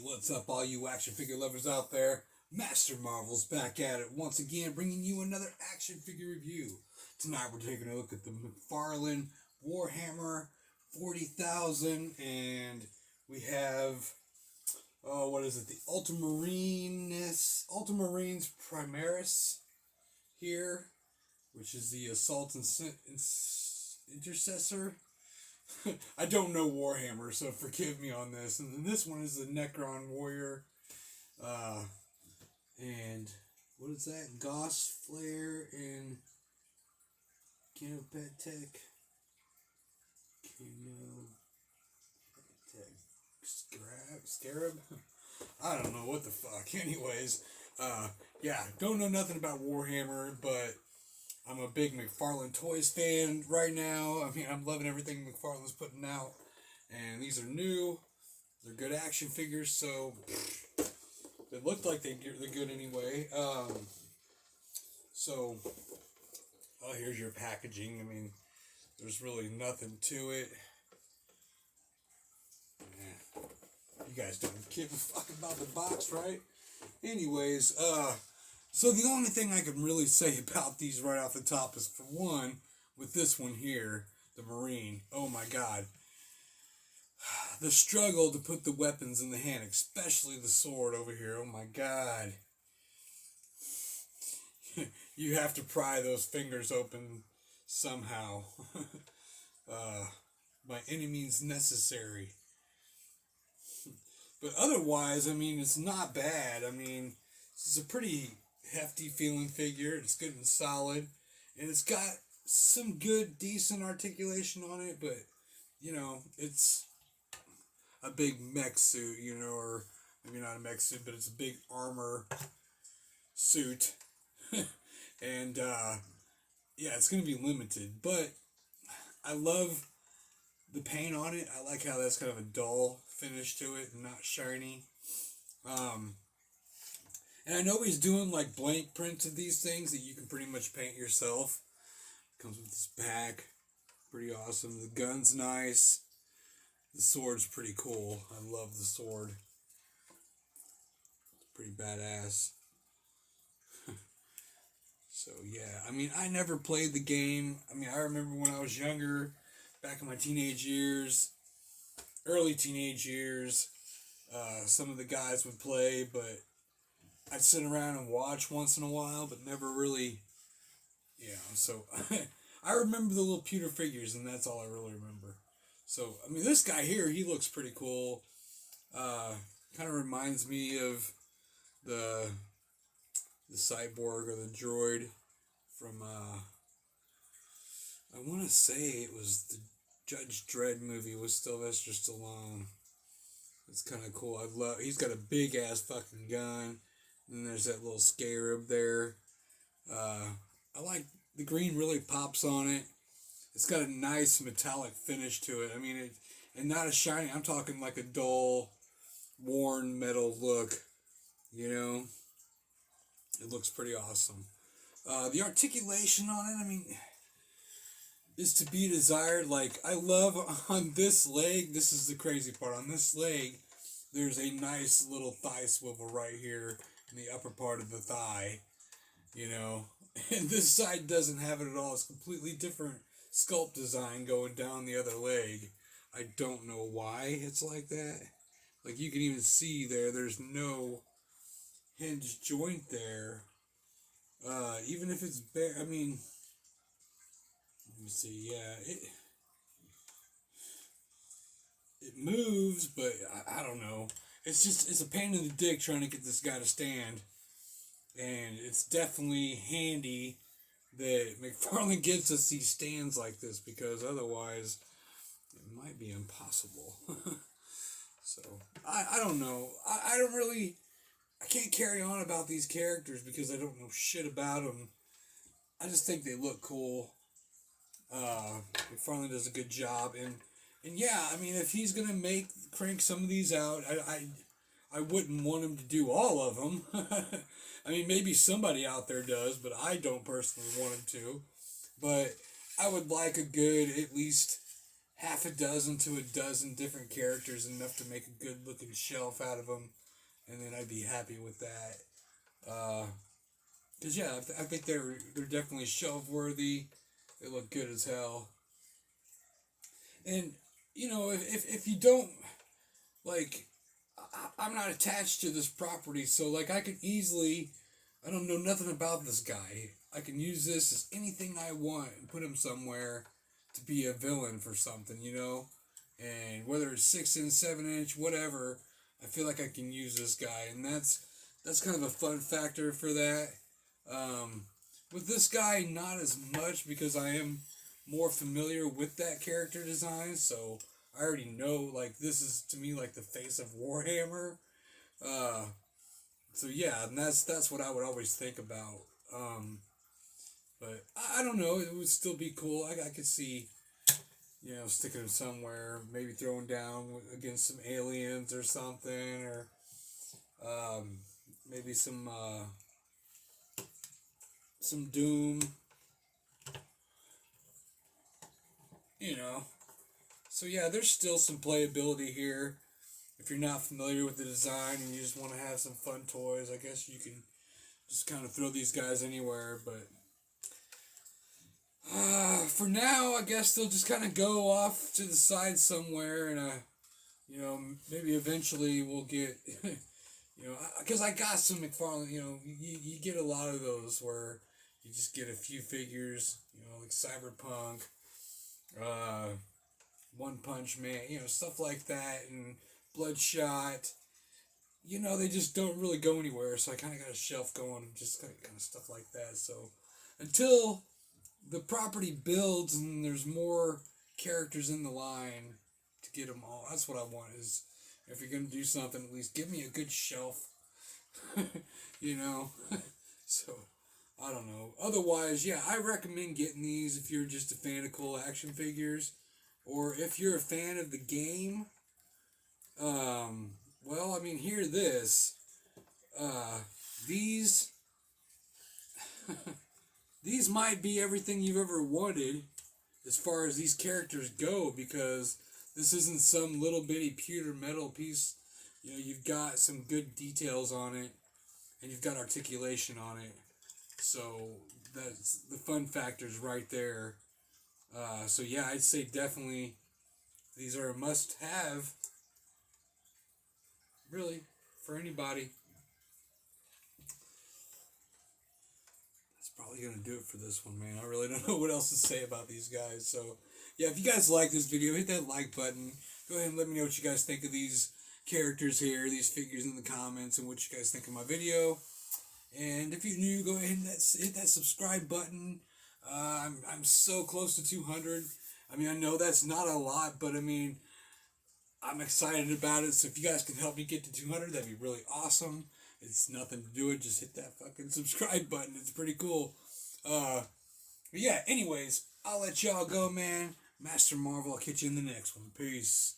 What's up, all you action figure lovers out there? MasterMarvel's back at it once again, bringing you another action figure review. Tonight we're taking a look at the McFarlane Warhammer 40,000, and we have, the Ultramarines Primaris here, which is the Assault Intercessor. I don't know Warhammer, so forgive me on this. And then this one is the Necron Warrior. And what is that? Goss Flare and Canopatek. Scarab? I don't know what the fuck. Anyways, don't know nothing about Warhammer, but I'm a big McFarlane Toys fan right now. I mean, I'm loving everything McFarlane's putting out. And these are new. They're good action figures, so it looked like they're good anyway. Here's your packaging. I mean, there's really nothing to it. Yeah. You guys don't give a fuck about the box, right? Anyways, so the only thing I can really say about these right off the top is, for one, with this one here, the Marine, oh my god. The struggle to put the weapons in the hand, especially the sword over here, oh my god. You have to pry those fingers open somehow. By any means necessary. But otherwise, I mean, it's not bad. I mean, it's a pretty hefty feeling figure. It's good and solid, and it's got some good, decent articulation on it, but it's a big mech suit, or maybe not a mech suit, but it's a big armor suit. And it's gonna be limited, but I love the paint on it. I like how that's kind of a dull finish to it and not shiny. And I know he's doing like blank prints of these things that you can pretty much paint yourself. Comes with this pack. Pretty awesome. The gun's nice. The sword's pretty cool. I love the sword. It's pretty badass. So yeah, I mean, I never played the game. I mean, I remember when I was younger, back in my teenage years, early teenage years, some of the guys would play, but I'd sit around and watch once in a while, but never really, so I remember the little pewter figures, and that's all I really remember. So, I mean, this guy here, he looks pretty cool. Kind of reminds me of the cyborg or the droid from, I want to say it was the Judge Dredd movie with Sylvester Stallone. It's kind of cool. He's got a big ass fucking gun. And there's that little scarab there. I like the green, really pops on it. It's got a nice metallic finish to it. I mean, and not a shiny. I'm talking like a dull, worn metal look. It looks pretty awesome. The articulation on it, I mean, is to be desired. Like, I love on this leg, this is the crazy part. On this leg, there's a nice little thigh swivel right here in the upper part of the thigh, and this side doesn't have it at all. It's completely different sculpt design going down the other leg. I don't know why it's like that. Like, you can even see there's no hinge joint there. Even if it's bare, I mean, let me see, it moves, but I don't know. It's a pain in the dick trying to get this guy to stand. And it's definitely handy that McFarlane gives us these stands like this, because otherwise it might be impossible. So, I don't know. I can't carry on about these characters because I don't know shit about them. I just think they look cool. McFarlane does a good job, and yeah, I mean, if he's gonna crank some of these out, I wouldn't want him to do all of them. I mean, maybe somebody out there does, but I don't personally want him to. But I would like a good, at least half a dozen to a dozen different characters, enough to make a good looking shelf out of them, and then I'd be happy with that. Cause yeah, I think they're definitely shelf worthy. They look good as hell. And you know, if you don't like, I'm not attached to this property, so like I can easily, I don't know nothing about this guy. I can use this as anything I want and put him somewhere to be a villain for something, you know? And whether it's 6 inch, 7 inch, whatever, I feel like I can use this guy, and that's kind of a fun factor for that. With this guy, not as much because I am more familiar with that character design, so I already know, like, this is to me like the face of Warhammer. Uh, so yeah, and that's what I would always think about. But I don't know, it would still be cool. I could see, you know, sticking him somewhere, maybe throwing down against some aliens or something, or maybe some Doom, you know. So yeah, there's still some playability here. If you're not familiar with the design and you just want to have some fun toys, I guess you can just kind of throw these guys anywhere. But for now, I guess they'll just kind of go off to the side somewhere, and you know, maybe eventually we'll get, you know, because I got some McFarlane. You know, you get a lot of those where you just get a few figures, you know, like Cyberpunk, One Punch Man, you know, stuff like that, and Bloodshot. You know, they just don't really go anywhere, so I kind of got a shelf going, just kind of stuff like that. So until the property builds and there's more characters in the line to get them all, that's what I want. Is if you're gonna do something, at least give me a good shelf. You know, so I don't know. Otherwise, yeah, I recommend getting these if you're just a fan of cool action figures, or if you're a fan of the game. Well, I mean, hear this. These these might be everything you've ever wanted as far as these characters go, because this isn't some little bitty pewter metal piece. You know, you've got some good details on it, and you've got articulation on it. So that's the fun factors right there. So yeah, I'd say definitely these are a must-have, really, for anybody. That's probably going to do it for this one, man. I really don't know what else to say about these guys. So yeah, if you guys like this video, hit that like button. Go ahead and let me know what you guys think of these characters here, these figures in the comments, and what you guys think of my video. And if you're new, go ahead and hit that subscribe button. I'm so close to 200. I mean, I know that's not a lot, but I mean, I'm excited about it. So if you guys can help me get to 200, that'd be really awesome. It's nothing to do it. Just hit that fucking subscribe button. It's pretty cool. But yeah, anyways, I'll let y'all go, man. MasterMarvel, I'll catch you in the next one. Peace.